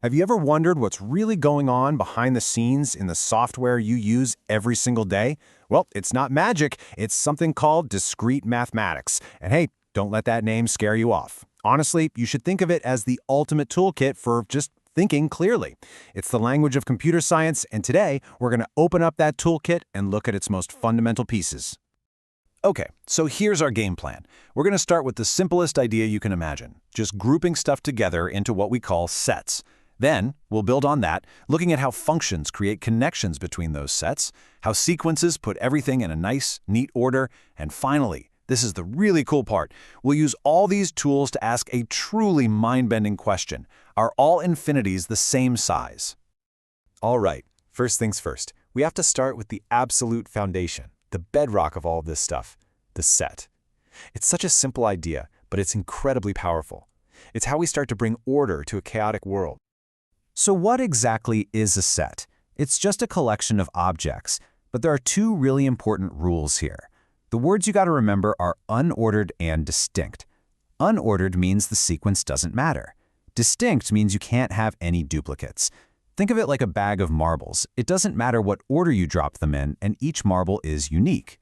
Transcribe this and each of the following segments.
Have you ever wondered what's really going on behind the scenes in the software you use every single day? Well, it's not magic, it's something called discrete mathematics. And hey, don't let that name scare you off. Honestly, you should think of it as the ultimate toolkit for just thinking clearly. It's the language of computer science, and today we're going to open up that toolkit and look at its most fundamental pieces. Okay, so here's our game plan. We're going to start with the simplest idea you can imagine, just grouping stuff together into what we call sets. Then, we'll build on that, looking at how functions create connections between those sets, how sequences put everything in a nice, neat order, and finally, this is the really cool part, we'll use all these tools to ask a truly mind-bending question. Are all infinities the same size? All right, first things first. We have to start with the absolute foundation, the bedrock of all of this stuff, the set. It's such a simple idea, but it's incredibly powerful. It's how we start to bring order to a chaotic world. So what exactly is a set? It's just a collection of objects, but there are two really important rules here. The words you got to remember are unordered and distinct. Unordered means the sequence doesn't matter. Distinct means you can't have any duplicates. Think of it like a bag of marbles. It doesn't matter what order you drop them in, and each marble is unique.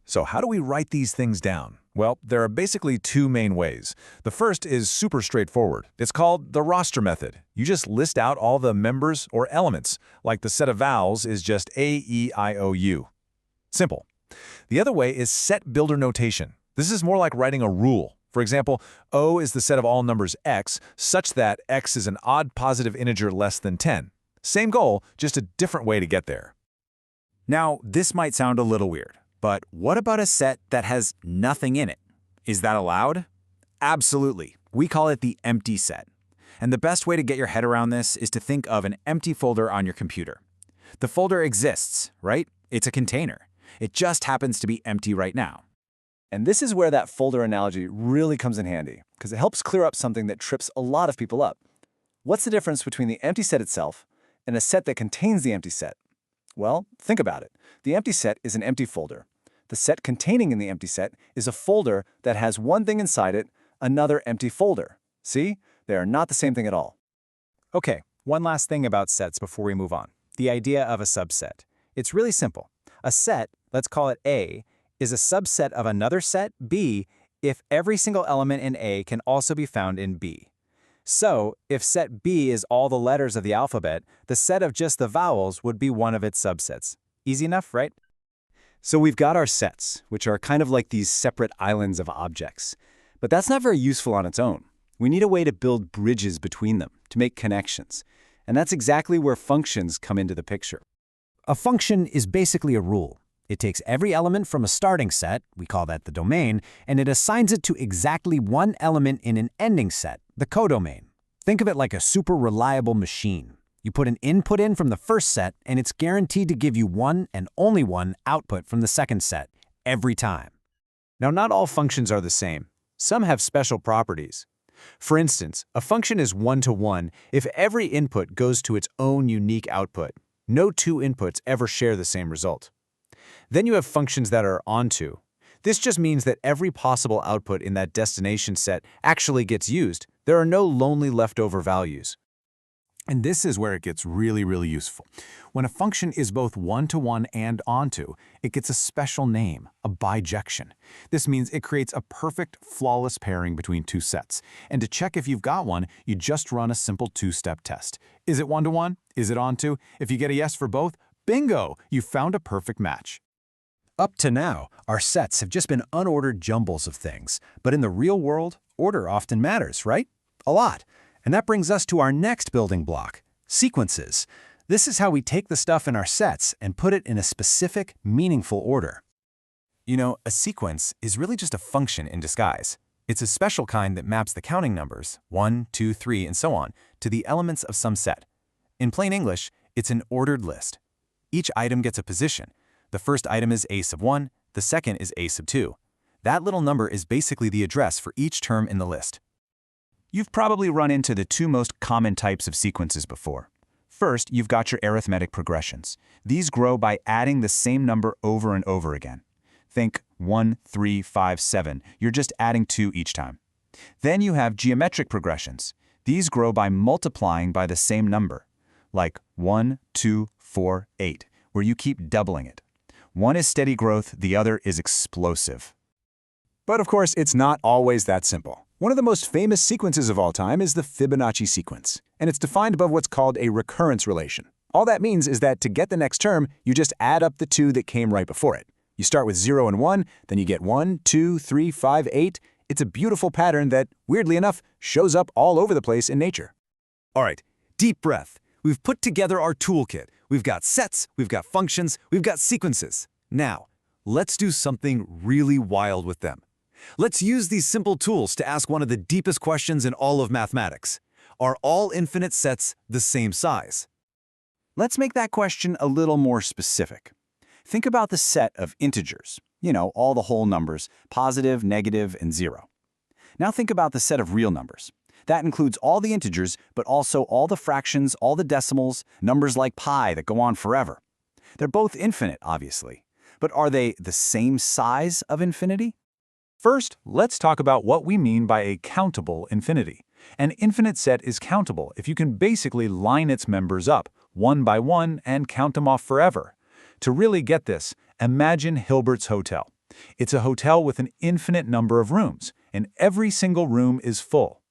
So how do we write these things down? Well, there are basically two main ways. The first is super straightforward. It's called the roster method. You just list out all the members or elements, like the set of vowels is just A, E, I, O, U. Simple. The other way is set builder notation. This is more like writing a rule. For example, O is the set of all numbers x, such that x is an odd positive integer less than 10. Same goal, just a different way to get there. Now, this might sound a little weird. But what about a set that has nothing in it? Is that allowed? Absolutely. We call it the empty set. And the best way to get your head around this is to think of an empty folder on your computer. The folder exists, right? It's a container. It just happens to be empty right now. And this is where that folder analogy really comes in handy, because it helps clear up something that trips a lot of people up. What's the difference between the empty set itself and a set that contains the empty set? Well, think about it. The empty set is an empty folder. The set containing in the empty set is a folder that has one thing inside it, another empty folder. See? They are not the same thing at all. Okay, one last thing about sets before we move on. The idea of a subset. It's really simple. A set, let's call it A, is a subset of another set, B, if every single element in A can also be found in B. So, if set B is all the letters of the alphabet, the set of just the vowels would be one of its subsets. Easy enough, right? So we've got our sets, which are kind of like these separate islands of objects. But that's not very useful on its own. We need a way to build bridges between them, to make connections. And that's exactly where functions come into the picture. A function is basically a rule. It takes every element from a starting set, we call that the domain, and it assigns it to exactly one element in an ending set, the codomain. Think of it like a super reliable machine. You put an input in from the first set, and it's guaranteed to give you one and only one output from the second set, every time. Now, not all functions are the same. Some have special properties. For instance, a function is one-to-one if every input goes to its own unique output. No two inputs ever share the same result. Then you have functions that are onto. This just means that every possible output in that destination set actually gets used. There are no lonely leftover values. And this is where it gets really, really useful. When a function is both one-to-one and onto, it gets a special name, a bijection. This means it creates a perfect, flawless pairing between two sets. And to check if you've got one, you just run a simple two-step test. Is it one-to-one? Is it onto? If you get a yes for both, bingo! You found a perfect match. Up to now, our sets have just been unordered jumbles of things. But in the real world, order often matters, right? A lot. And that brings us to our next building block, sequences. This is how we take the stuff in our sets and put it in a specific, meaningful order. You know, a sequence is really just a function in disguise. It's a special kind that maps the counting numbers, 1, 2, 3, and so on, to the elements of some set. In plain English, it's an ordered list. Each item gets a position. The first item is A sub 1, the second is A sub 2. That little number is basically the address for each term in the list. You've probably run into the two most common types of sequences before. First, you've got your arithmetic progressions. These grow by adding the same number over and over again. Think 1, 3, 5, 7. You're just adding 2 each time. Then you have geometric progressions. These grow by multiplying by the same number, like 1, 2, 4, 8, where you keep doubling it. One is steady growth, the other is explosive. But of course, it's not always that simple. One of the most famous sequences of all time is the Fibonacci sequence, and it's defined above what's called a recurrence relation. All that means is that to get the next term, you just add up the two that came right before it. You start with 0 and 1, then you get 1, 2, 3, 5, 8. It's a beautiful pattern that, weirdly enough, shows up all over the place in nature. All right, deep breath. We've put together our toolkit. We've got sets, we've got functions, we've got sequences. Now, let's do something really wild with them. Let's use these simple tools to ask one of the deepest questions in all of mathematics. Are all infinite sets the same size? Let's make that question a little more specific. Think about the set of integers. All the whole numbers, positive, negative, and 0. Now think about the set of real numbers. That includes all the integers, but also all the fractions, all the decimals, numbers like pi that go on forever. They're both infinite, obviously. But are they the same size of infinity? First, let's talk about what we mean by a countable infinity. An infinite set is countable if you can basically line its members up, one by one, and count them off forever. To really get this, imagine Hilbert's Hotel. It's a hotel with an infinite number of rooms, and every single room is full.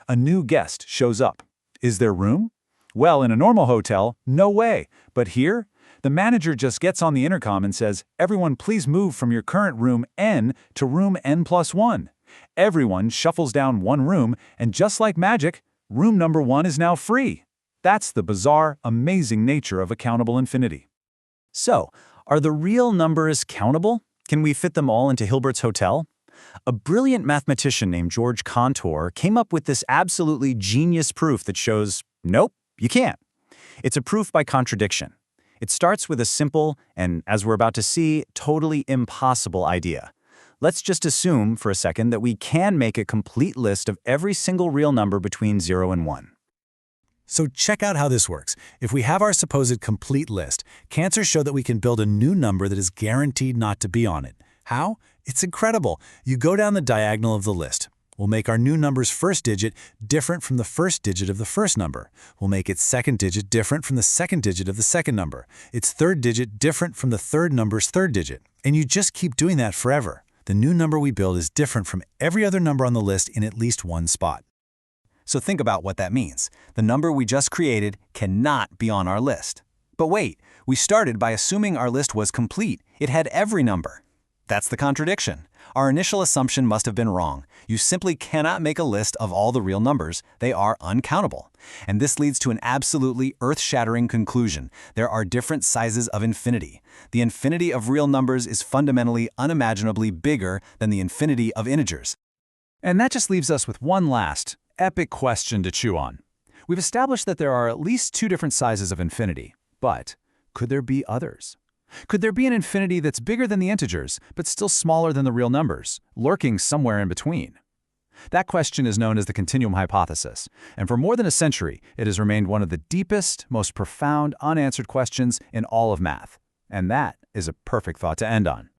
A new guest shows up. Is there room? Well, in a normal hotel, no way. But here, the manager just gets on the intercom and says, "Everyone please move from your current room N to room N+1. Everyone shuffles down one room, and just like magic, room number 1 is now free. That's the bizarre, amazing nature of a countable infinity. So, are the real numbers countable? Can we fit them all into Hilbert's Hotel? A brilliant mathematician named George Cantor came up with this absolutely genius proof that shows, nope, you can't. It's a proof by contradiction. It starts with a simple and, as we're about to see, totally impossible idea. Let's just assume for a second that we can make a complete list of every single real number between 0 and 1. So check out how this works. If we have our supposed complete list, Cantor showed that we can build a new number that is guaranteed not to be on it. How? It's incredible. You go down the diagonal of the list. We'll make our new number's first digit different from the first digit of the first number. We'll make its second digit different from the second digit of the second number. Its third digit different from the third number's third digit. And you just keep doing that forever. The new number we build is different from every other number on the list in at least one spot. So think about what that means. The number we just created cannot be on our list. But wait, we started by assuming our list was complete. It had every number. That's the contradiction. Our initial assumption must have been wrong. You simply cannot make a list of all the real numbers. They are uncountable. And this leads to an absolutely earth-shattering conclusion. There are different sizes of infinity. The infinity of real numbers is fundamentally unimaginably bigger than the infinity of integers. And that just leaves us with one last, epic question to chew on. We've established that there are at least 2 different sizes of infinity, but could there be others? Could there be an infinity that's bigger than the integers, but still smaller than the real numbers, lurking somewhere in between? That question is known as the continuum hypothesis, and for more than a century, it has remained one of the deepest, most profound, unanswered questions in all of math. And that is a perfect thought to end on.